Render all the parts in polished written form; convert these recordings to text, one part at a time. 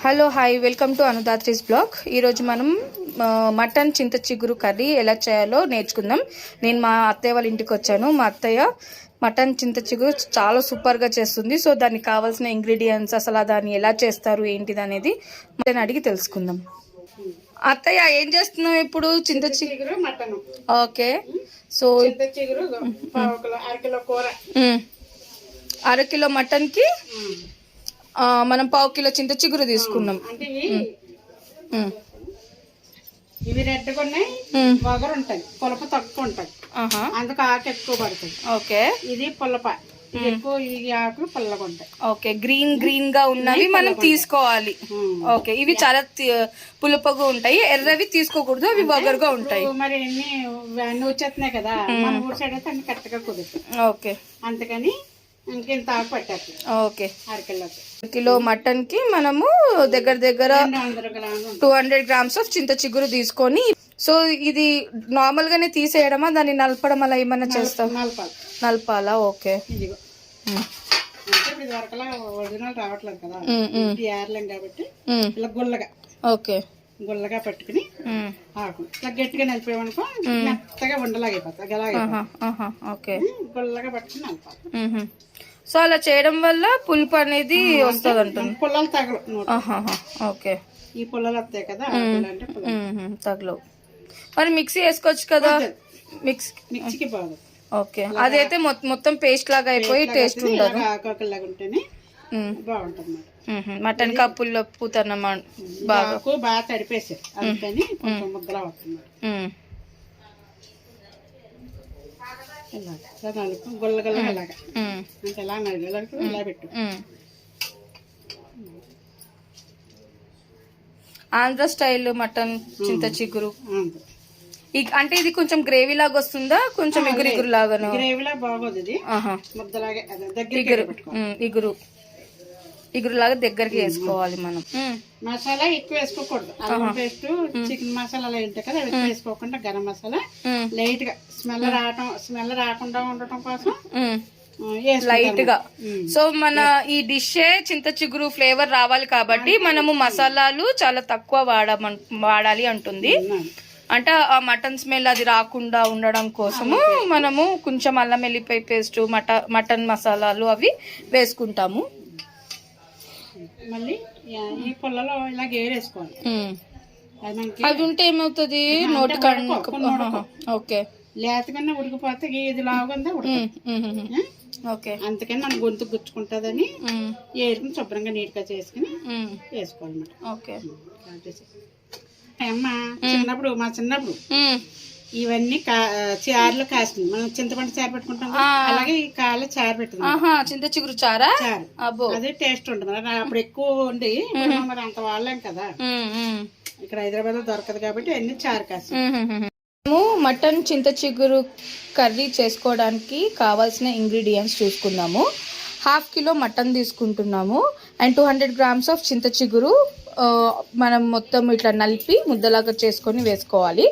Hello hi welcome to అనుదాత్రిస్ blog. ఈరోజు మనం మటన్ చింత చిగురు కర్రీ ఎలా చేయాలో నేర్చుకుందాం. నేను మా అత్తయ్య వాళ్ళ ఇంటికి వచ్చాను. మా అత్తయ్య మటన్ చింత చిగురు చాలా సూపర్గా చేస్తుంది. సో దానికి కావాల్సిన ఇంగ్రీడియంట్స్, అసలు దాన్ని ఎలా చేస్తారు ఏంటిది అనేది నేను అడిగి తెలుసుకుందాం. అత్తయ్య ఏం చేస్తున్నావు ఇప్పుడు? చింత చిగురు మటన్. ఓకే, సో అరకిలో మటన్కి మనం పావు కిలో చింత చిగురు తీసుకున్నాం. ఇవి రెడ్గా ఉన్నాయి, వగరు ఉంటాయి, పులప తక్కువ ఉంటాయి, అందుకు ఆకు ఎక్కువ పడుతుంది. ఓకే, ఇది పుల్లప ఎక్కువ, ఈ ఆకులు పుల్లగా ఉంటాయి. ఓకే, గ్రీన్ గ్రీన్ గా ఉన్నవి మనం తీసుకోవాలి. ఓకే, ఇవి చాలా పులుపగా ఉంటాయి. ఎర్రవి తీసుకోకూడదు, అవి వగరుగా ఉంటాయి. మరి అన్ని వచ్చేస్తున్నాయి కదా, మన ఊరి సైడ్ అయితే అన్ని కరెక్ట్గా కుదురుతాయి. ఓకే, అందుకని ఇంకెంత ఆకు పట్టాలి. ఓకే, అరకిలోకి కిలో మటన్ కి మనము దగ్గర దగ్గర 200 గ్రామ్స్ ఆఫ్ చింత చిగురు తీసుకొని, సో ఇది నార్మల్ గానే తీసేయడమా, దాన్ని నలపడం అలా ఏమన్నా చేస్తాం? నలపాలా? ఓకే, ఇది వరకలా ఒరిజినల్ రావట్లేదు కదా, ఏర్లేం కాబట్టి ఇలా గుల్లగా, ఓకే, గుల్లగా పట్టుకుని ఆకు ఇట్లా గట్టిగా నలిపేమనుకో మెత్తగా ఉండలాగైపోతుంది. ఓకే, గుల్లగా పట్టుకుని నలపాలి. సో అలా చేయడం వల్ల పులుపు అనేది వస్తుంది అంటుంది. పుల్లలు తగలవు. ఓకే, ఈ పుల్లలు వస్తాయి కదా, తగలవు. మరి మిక్సీ వేసుకోవచ్చు కదా? మిక్సీకి బాగుంది. ఓకే, అదైతే మొత్తం పేస్ట్ లాగా అయిపోయి టేస్ట్ ఉండదు. ఆకులాగా ఉంటేనే బాగుంటుంది. మటన్ కప్పుల్లో పూతన్నమా బాగా తడిపేసారు, అందుకని కొంచెం ముద్దలా వస్తుంది. గుల్లగల్ల ఇలాగా అంటే ఎలా నడిపి ఇలా పెట్టు. ఆంధ్ర స్టైల్ మటన్ చింత చిగురు అంటే ఇది కొంచెం గ్రేవీ లాగా వస్తుందా, కొంచెం ఇగురు లాగా? గ్రేవీ లాగా బాగోదు, ఇది ముద్దలాగే ఇగురు లాగా దగ్గరికి వేసుకోవాలి మనం. మసాలా ఎక్కువ వేసుకోకూడదు. అల్లం పేస్ట్, చికెన్ మసాలా అలా ఉంటాయి కదా, ఎక్కువ వేసుకోకుండా గరం మసాలా లైట్ గా స్మెల్ రాకుండా ఉండటం కోసం లైట్ గా. సో మన ఈ డిష్ చింత చిగురు ఫ్లేవర్ రావాలి కాబట్టి మనము మసాలాలు చాలా తక్కువ వాడాలి అంటుంది. అంటే ఆ మటన్ స్మెల్ అది రాకుండా ఉండడం కోసము మనము కొంచెం అల్లం వెల్లిపాయ పేస్ట్, మటన్ మసాలాలు అవి వేసుకుంటాము. మళ్ళీ ఈ పుల్లలో ఇలా గేరేసుకోవాలి. అది ఉంటే ఏమవుతుంది? నోటి ఓకే, లేతకన్నా ఉడికిపోతే ఇది లాగుందా ఉడకదు. ఓకే, అందుకని మన గొంతు గుచ్చుకుంటుందని ఏరుకుని శుభ్రంగా నీట్ గా చేసుకుని వేసుకోవాలన్నమాట. ఓకే, అమ్మ చిన్నప్పుడు మా చిన్నప్పుడు ఇవన్నీ చారులో కాస్తుంది. మనం చింతపండు చారు పెట్టుకుంటాం, అలాగే ఈ కాళ్ళ చారు పెట్టుకుంటాం. చింత చిగురు చారా? అదే టేస్ట్ ఉంటుంది. అప్పుడు ఎక్కువ ఉండి మరి అంత వాళ్ళేం కదా, ఇక్కడ హైదరాబాద్ లో దొరకదు కాబట్టి అన్ని చారు కాస్తుంది. మేము మటన్ చింత చిగురు కర్రీ చేసుకోవడానికి కావాల్సిన ఇంగ్రీడియంట్స్ చూసుకుందాము. 1/2 కిలో మటన్ తీసుకుంటున్నాము అండ్ 200 గ్రామ్స్ ఆఫ్ చింత చిగురు మనం మొత్తం ఇట్లా నలిపి ముద్దలాగా చేసుకొని వేసుకోవాలి.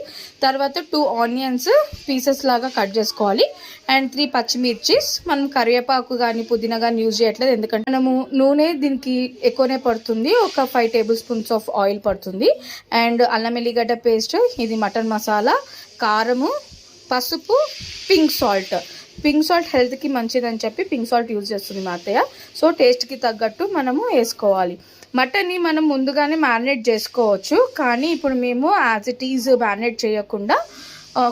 తర్వాత 2 ఆనియన్స్ పీసెస్ లాగా కట్ చేసుకోవాలి అండ్ 3 పచ్చిమిర్చిస్. మనం కరివేపాకు కానీ పుదీనా కానీ యూజ్ చేయట్లేదు, ఎందుకంటే మనము నూనె దీనికి ఎక్కువనే పడుతుంది. ఒక 5 టేబుల్ స్పూన్స్ ఆఫ్ ఆయిల్ పడుతుంది. అండ్ అల్లం ఎల్లిగడ్డ పేస్ట్, ఇది మటన్ మసాలా, కారము, పసుపు, పింక్ సాల్ట్. పింక్ సాల్ట్ హెల్త్కి మంచిదని చెప్పి పింక్ సాల్ట్ యూజ్ చేస్తుంది మా అత్తయ్య. సో టేస్ట్కి తగ్గట్టు మనము వేసుకోవాలి. మటన్ని మనం ముందుగానే మ్యారినేట్ చేసుకోవచ్చు, కానీ ఇప్పుడు మేము యాజ్ ఇట్ ఈజ్ మ్యారినేట్ చేయకుండా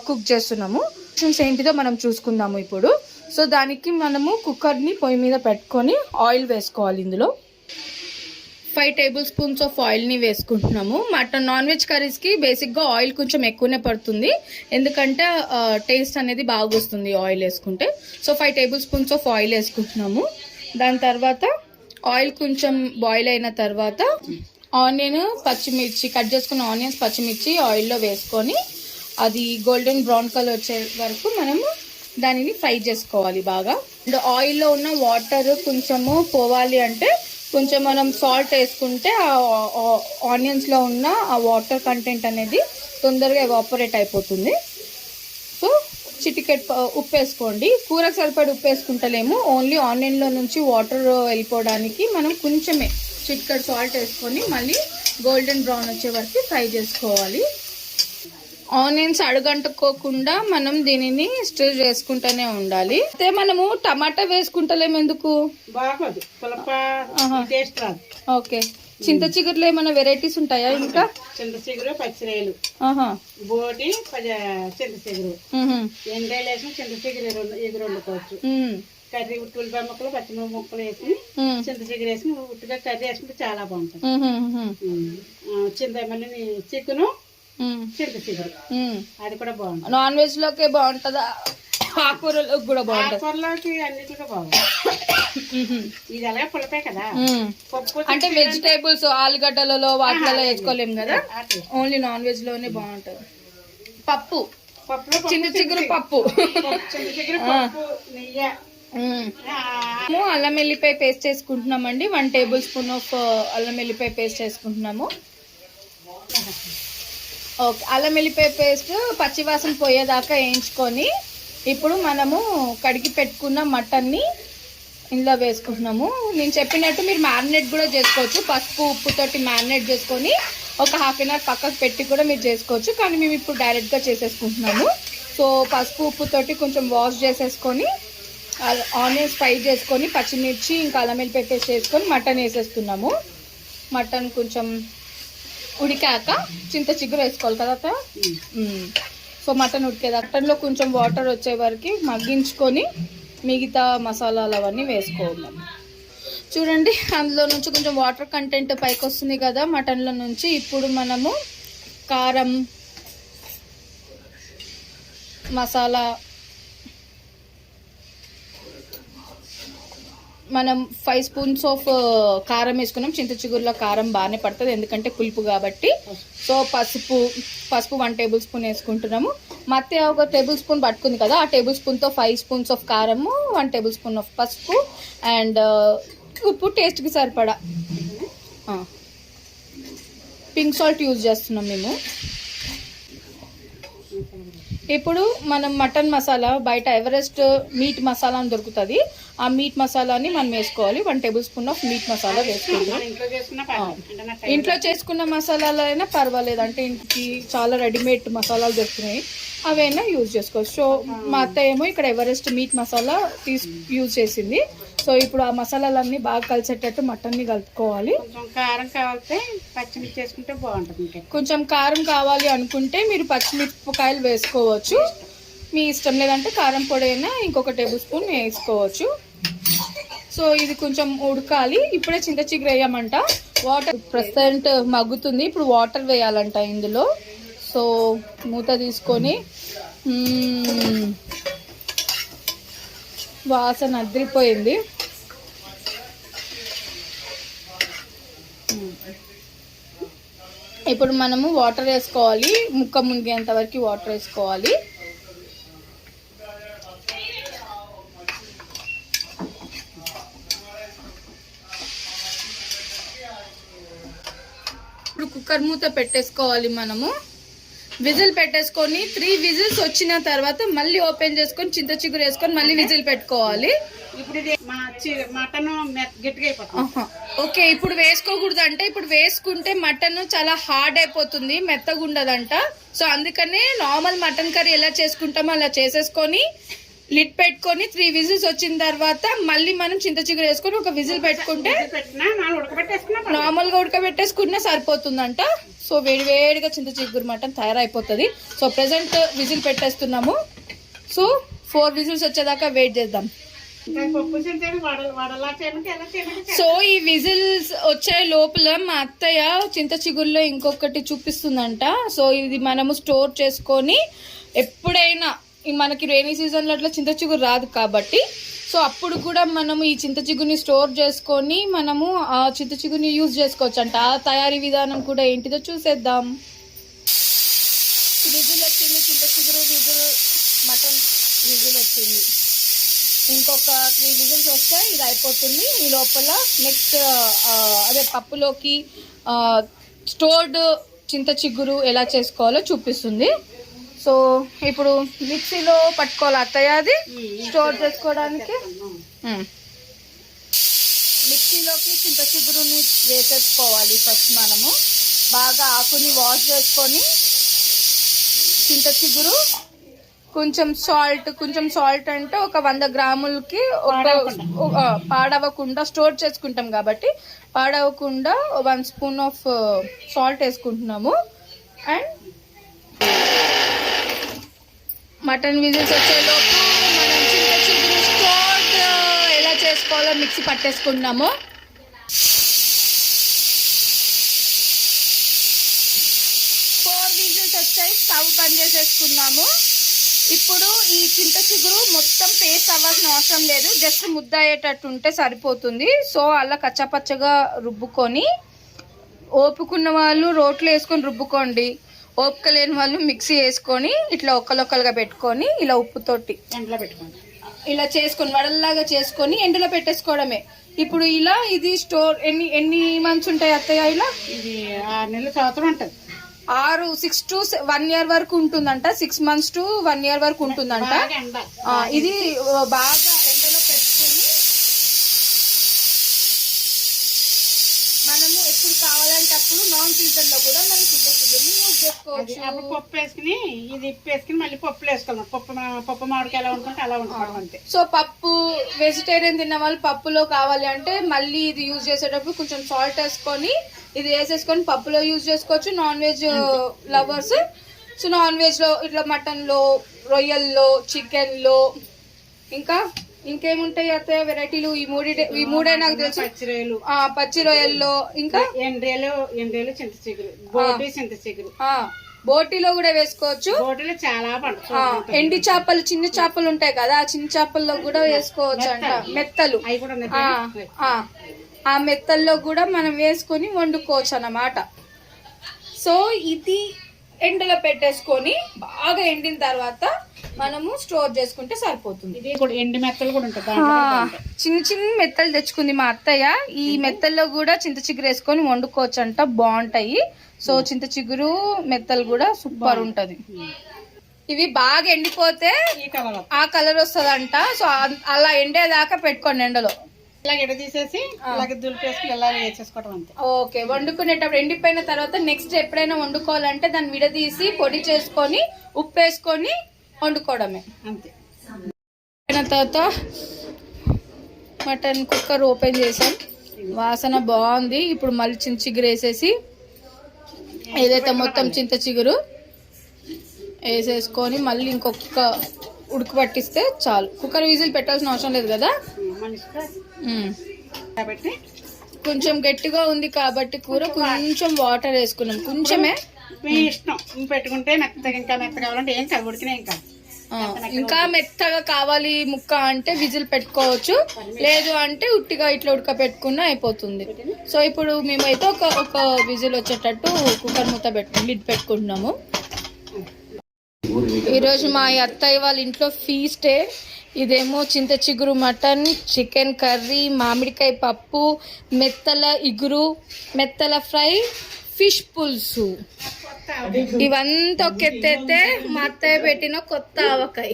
కుక్ చేస్తున్నాము. ఏంటిదో మనం చూసుకుందాము ఇప్పుడు. సో దానికి మనము కుక్కర్ని పొయ్యి మీద పెట్టుకొని ఆయిల్ వేసుకోవాలి. ఇందులో 5 టేబుల్ స్పూన్స్ ఆఫ్ ఆయిల్ని వేసుకుంటున్నాము. మటన్ నాన్ వెజ్ కర్రీస్కి బేసిక్గా ఆయిల్ కొంచెం ఎక్కువనే పడుతుంది, ఎందుకంటే టేస్ట్ అనేది బాగా వస్తుంది ఆయిల్ వేసుకుంటే. So 5 table spoons of oil వేసుకుంటున్నాము. దాని తర్వాత ఆయిల్ కొంచెం బాయిల్ అయిన తర్వాత ఆనియన్, పచ్చిమిర్చి, కట్ చేసుకున్న ఆనియన్స్, పచ్చిమిర్చి ఆయిల్లో వేసుకొని అది గోల్డెన్ బ్రౌన్ కలర్ వచ్చే వరకు మనము దానిని ఫ్రై చేసుకోవాలి బాగా. అండ్ ఆయిల్లో ఉన్న వాటర్ కొంచెము పోవాలి అంటే కొంచెం మనం సాల్ట్ వేసుకుంటే ఆనియన్స్లో ఉన్న ఆ వాటర్ కంటెంట్ అనేది తొందరగా ఎవాపరేట్ అయిపోతుంది. సో చిటికెట్ ఉప్పు వేసుకోండి. కూరకు సరిపడి ఉప్పు వేసుకుంటలేము, ఓన్లీ ఆనియన్లో నుంచి వాటర్ వెళ్ళిపోవడానికి మనం కొంచెమే చిటికెడు సాల్ట్ వేసుకొని మళ్ళీ గోల్డెన్ బ్రౌన్ వచ్చే వరకు ఫ్రై చేసుకోవాలి. ఆనియన్స్ అడుగంటుకోకుండా మనం దీనిని స్టిర్ చేసుకుంటూనే ఉండాలి. అయితే మనము టమాటా వేసుకుంటలేము ఎందుకు? బాగోదు, పులప టేస్ట్ రాదు. ఓకే. చింత చిగురులో ఏమైనా వెరైటీస్ ఉంటాయా ఇంకా? చింత చిగురు, పచ్చిరేలు, బోటి, చింత చిగురు, ఎండేలు వేసి చింత చిగురు ఎగురు వండుకోవచ్చు. కర్రీ ఉల్లిపాయ ముక్కలు, పచ్చిమిరప ముక్కలు వేసి చింత చిగురు వేసి ఉట్టిగా కర్రీ వేసుకుంటే చాలా బాగుంటుంది. మళ్ళీ చికెను, చింత చిగురు అది కూడా బాగుంటుంది. నాన్ వెజ్ లోకే బాగుంటుందా? ఆకుకూరలోకి కూడా బాగుంటుంది. ఆకుకూరలోకి అన్నిటికీ బాగుంటుంది. ఇది అలాగే పులపే కదా. పప్పు అంటే వెజిటేబుల్స్ ఆలుగడ్డలలో వాటిలలో వేసుకోలేము కదా, ఓన్లీ నాన్ వెజ్ లోనే బాగుంటది. పప్పు, చింత చిగురు పప్పు, చింత చిగురు పప్పు, నెయ్యి. అల్లం వెల్లిపాయ పేస్ట్ చేసుకుంటున్నామండి. 1 టేబుల్ స్పూన్ ఆఫ్ అల్లం వెల్లిపాయ పేస్ట్ చేసుకుంటున్నాము. ఓకే. అల్లం వెల్లిపాయ పేస్ట్ పచ్చివాసన పోయేదాకా వేయించుకొని ఇప్పుడు మనము కడిగి పెట్టుకున్న మటన్ని ఇందులో వేసుకుంటున్నాము. నేను చెప్పినట్టు మీరు మ్యారినేట్ కూడా చేసుకోవచ్చు. పసుపు ఉప్పుతోటి మ్యారినేట్ చేసుకొని ఒక ½ అన్ అవర్ పక్కకు పెట్టి కూడా మీరు చేసుకోవచ్చు. కానీ మేము ఇప్పుడు డైరెక్ట్గా చేసేసుకుంటున్నాము. సో పసుపు ఉప్పుతోటి కొంచెం వాష్ చేసేసుకొని ఆనియన్స్ ఫ్రై చేసుకొని పచ్చిమిర్చి ఇంకా అల్లం వెల్లిపాయ పేస్ట్ చేసుకొని మటన్ వేసేస్తున్నాము. మటన్ కొంచెం ఉడికాక చింత చిగురు వేసుకోవాలి కదా. సో మటన్ ఉడికేది మటన్లో కొంచెం వాటర్ వచ్చే వరకు మగ్గించుకొని మిగతా మసాలాలు అవన్నీ వేసుకోవాలి. చూడండి, అందులో నుంచి కొంచెం వాటర్ కంటెంట్ పైకి వస్తుంది కదా మటన్లో నుంచి. ఇప్పుడు మనము కారం, మసాలా, మనం 5 స్పూన్స్ ఆఫ్ కారం వేసుకున్నాం. చింత చిగురులో కారం బాగానే పడుతుంది ఎందుకంటే పులుపు కాబట్టి. సో పసుపు 1 టేబుల్ స్పూన్ వేసుకుంటున్నాము. మత్తే ఒక టేబుల్ స్పూన్ పట్టుకుంది కదా, ఆ టేబుల్ స్పూన్తో 5 స్పూన్స్ ఆఫ్ కారము, 1 టేబుల్ స్పూన్ ఆఫ్ పసుపు అండ్ ఉప్పు టేస్ట్కి సరిపడా. పింక్ సాల్ట్ యూజ్ చేస్తున్నాం మేము. ఇప్పుడు మనం మటన్ మసాలా బయట ఎవరెస్ట్ మీట్ మసాలా అని దొరుకుతుంది. ఆ మీట్ మసాలాని మనం వేసుకోవాలి. 1 table spoon of meat masala వేసుకుంటాం. ఇంట్లో చేసుకున్న మసాలాలు అయినా పర్వాలేదు, అంటే ఇంటికి చాలా రెడీమేడ్ మసాలాలు దొరుకుతున్నాయి, అవైనా యూజ్ చేసుకోవచ్చు. సో మా అత్త ఏమో ఇక్కడ ఎవరెస్ట్ మీట్ మసాలా యూజ్ చేసింది. సో ఇప్పుడు ఆ మసాలాలన్నీ బాగా కలిసేటట్టు మటన్ని కలుపుకోవాలి. కారం కావాలంటే పచ్చిమిర్చి వేసుకుంటే బాగుంటుంది. కొంచెం కారం కావాలి అనుకుంటే మీరు పచ్చిమిరపకాయలు వేసుకోవచ్చు, మీ ఇష్టం. లేదంటే కారం పొడి అయినా ఇంకొక టేబుల్ స్పూన్ వేసుకోవచ్చు. సో ఇది కొంచెం ఉడకాలి. ఇప్పుడే చింత చిగురు వేయమంట. Water present మగ్గుతుంది. ఇప్పుడు వాటర్ వేయాలంట ఇందులో. సో మూత తీసుకొని వాసన అదిరిపోయింది. ఇప్పుడు మనము వాటర్ వేసుకోవాలి. ముక్క మునిగేంత వరకు వాటర్ వేసుకోవాలి. ఇప్పుడు కుక్కర్ మూత పెట్టేసుకోవాలి. మనము విజిల్ పెట్టేసుకొని 3 విజిల్స్ వచ్చిన తర్వాత మళ్ళీ ఓపెన్ చేసుకొని చింత చిగురు వేసుకొని మళ్ళీ విజిల్ పెట్టుకోవాలి. ఇప్పుడు మటన్ గట్టిగా అయిపోతుంది. ఓకే, ఇప్పుడు వేసుకోకూడదు అంటే, ఇప్పుడు వేసుకుంటే మటన్ చాలా హార్డ్ అయిపోతుంది, మెత్తగా ఉండదంట. సో అందుకనే నార్మల్ మటన్ కర్రీ ఎలా చేసుకుంటామో అలా చేసేసుకొని లిడ్ పెట్టుకొని 3 విజిల్స్ వచ్చిన తర్వాత మళ్ళీ మనం చింత చిగురు వేసుకొని ఒక విజిల్ పెట్టుకుంటే నార్మల్ గా ఉడకబెట్టేసుకున్నా సరిపోతుందంట. సో వేడివేడిగా చింత చిగురు మటన్ తయారైపోతుంది. సో ప్రెసెంట్ విజిల్ పెట్టేస్తున్నాము. సో 4 విజిల్స్ వచ్చేదాకా వెయిట్ చేద్దాం. సో ఈ విజిల్స్ వచ్చే లోపల మా అత్తయ్య చింత చిగురులో ఇంకొకటి చూపిస్తుందంట. సో ఇది మనము స్టోర్ చేసుకొని ఎప్పుడైనా, మనకి రైనీ సీజన్లో అట్లా చింత చిగురు రాదు కాబట్టి, సో అప్పుడు కూడా మనము ఈ చింత చిగురుని స్టోర్ చేసుకొని మనము ఆ చింత చిగురుని యూజ్ చేసుకోవచ్చు అంట. ఆ తయారీ విధానం కూడా ఏంటిదో చూసేద్దాం. విజిల్ వచ్చింది, చింత చిగురు విజిల్, మటన్ విజిల్ వచ్చింది. ఇంకొక 3 విజిల్స్ వస్తే ఇది అయిపోతుంది. ఈ లోపల నెక్స్ట్ అదే పప్పులోకి స్టోర్డ్ చింత చిగురు ఎలా చేసుకోవాలో చూపిస్తుంది. సో ఇప్పుడు మిక్సీలో పట్టుకోవాలి అత్తయ్య అది స్టోర్ చేసుకోవడానికి. మిక్సీలోకి చింత చిగురుని వేసేసుకోవాలి. ఫస్ట్ మనము బాగా ఆకుని వాష్ చేసుకొని చింత చిగురు కొంచెం సాల్ట్ అంటే ఒక 100 గ్రాములకి పాడవకుండా స్టోర్ చేసుకుంటాం కాబట్టి పాడవకుండా 1 స్పూన్ ఆఫ్ సాల్ట్ వేసుకుంటున్నాము. అండ్ మటన్ విజిల్స్ వచ్చేలోపు మనం చింత చిగురు స్టోర్ ఎలా చేసుకోవాలో మిక్సీ పట్టేసుకుంటున్నాము. వచ్చాయి, స్టవ్ బంద్ చేసేసుకున్నాము. ఇప్పుడు ఈ చింత చిగురు మొత్తం పేస్ట్ అవ్వాల్సిన అవసరం లేదు, జస్ట్ ముద్ద అయ్యేటట్టు ఉంటే సరిపోతుంది. సో అలా కచ్చపచ్చగా రుబ్బుకొని, ఓపుకున్న వాళ్ళు రోట్లో వేసుకొని రుబ్బుకోండి, ఓపిక లేని వాళ్ళు మిక్సీ వేసుకొని ఇట్లా ఒక్కలొక్కలుగా పెట్టుకొని ఇలా ఉప్పుతోటి ఎండలో పెట్టుకోండి, ఇలా చేసుకొని వడల్లాగా చేసుకొని ఎండలో పెట్టేసుకోవడమే. ఇప్పుడు ఇలా ఇది స్టోర్ ఎన్ని మంత్స్ ఉంటాయి అత్తయ్య? ఇలా ఇది 6 నెలల సంవత్సరం ఉంటుంది. 6 to 1 year వరకు ఉంటుందంట. 6 months to 1 year వరకు ఉంటుందంట. ఇది బాగా ఎండలో పెట్టుకుని మనము ఎప్పుడు కావాలంటే అప్పుడు నాన్ సీజన్ లో కూడా మనం చింత చిగురుని యూజ్ చేసుకోవచ్చు. అప్పుడు పప్పు వేసుకుని ఇది వేసుకుని మళ్ళీ పప్పులు వేసుకోవాలి. పప్పు మామిడికి ఎలా ఉంటుంది అలా ఉంటుంది అంతే. సో పప్పు వెజిటేరియన్ తిన్న వాళ్ళు పప్పులో కావాలి అంటే మళ్ళీ ఇది యూజ్ చేసేటప్పుడు కొంచెం సాల్ట్ వేసుకొని ఇది వేసేసుకొని పప్పులో యూజ్ చేసుకోవచ్చు. Non veg lovers so non veg లో ఇట్లా మటన్ లో, రొయ్యల్లో, చికెన్ లో, ఇంకా ఇంకేముంటాయి అత్తయ్య వెరైటీలు? ఈ మూడే నాకు తెలుసు. పచ్చి రొయ్యల్లో, ఇంకా ఎండ్రేలు చింత చిగురు, బోటి చింత చిగురు, బోటీలో కూడా వేసుకోవచ్చు. బోటీలో చాలా ఎండి చేపలు, చిన్న చేపలు ఉంటాయి కదా, ఆ చిన్న చేపల్లో కూడా వేసుకోవచ్చు అంట. మెత్తలు, ఆ మెత్తల్లో కూడా మనం వేసుకొని వండుకోవచ్చు అన్నమాట. సో ఇది ఎండలో పెట్టేసుకొని బాగా ఎండిన తర్వాత మనము స్టోర్ చేసుకుంటే సరిపోతుంది. ఇది కూడా ఎండి మెత్తలు కూడా ఉంటాయి, చిన్న చిన్న మెత్తలు తెచ్చుకుంది మా అత్తయ్య. ఈ మెత్తల్లో కూడా చింత చిగురు వేసుకొని వండుకోవచ్చు అంట, బాగుంటాయి. సో చింత చిగురు మెత్తలు కూడా సూపర్ ఉంటది. ఇవి బాగా ఎండిపోతే ఆ కలర్ వస్తుందంట. సో అలా ఎండేదాకా పెట్టుకోండి ఎండలో. తీసేసి దులిపేసుకుని ఇలా వేసేసుకోవడం అంతే. ఓకే, వండుకునేటప్పుడు ఎండిపోయిన తర్వాత నెక్స్ట్ ఎప్పుడైనా వండుకోవాలంటే దాన్ని విడదీసి పొడి చేసుకొని ఉప్పు వేసుకొని వండుకోవడమే అంతే. తర్వాత మటన్ కుక్కర్ ఓపెన్ చేసాం, వాసన బాగుంది. ఇప్పుడు మళ్ళీ చింత చిగురు వేసేసి ఏదైతే మొత్తం చింత చిగురు వేసేసుకొని మళ్ళీ ఇంకొక ఉడుకు పట్టిస్తే చాలు. కుక్కర్ విజిల్ పెట్టాల్సిన అవసరం లేదు కదా. కాబట్టి కొంచెం గట్టిగా ఉంది కాబట్టి కూర కొంచెం వాటర్ వేసుకున్నాం, కొంచెమే. మీ ఇష్టం, పెట్టుకుంటే ఇంకా మెత్త కావాలంటే ఏం కాదు, ఉడికినా ఇంకా మెత్తగా కావాలి ముక్క అంటే విజిల్ పెట్టుకోవచ్చు, లేదు అంటే ఉట్టిగా ఇట్లా ఉడక పెట్టుకున్నా అయిపోతుంది. సో ఇప్పుడు మేమైతే ఒక విజిల్ వచ్చేటట్టు కుక్కర్ మూత లిడ్ పెట్టుకుంటున్నాము. ఈరోజు మా అత్తయ్య వాళ్ళ ఇంట్లో ఫీస్టే. ఇదేమో చింత చిగురు మటన్, చికెన్ కర్రీ, మామిడికాయ పప్పు, మెత్తల ఇగురు, మెత్తల ఫ్రై, ఫిష్ పులుసు. ఇవంతా ఒక ఎత్తైతే మా అత్తయ్య పెట్టిన కొత్త ఆవకాయ.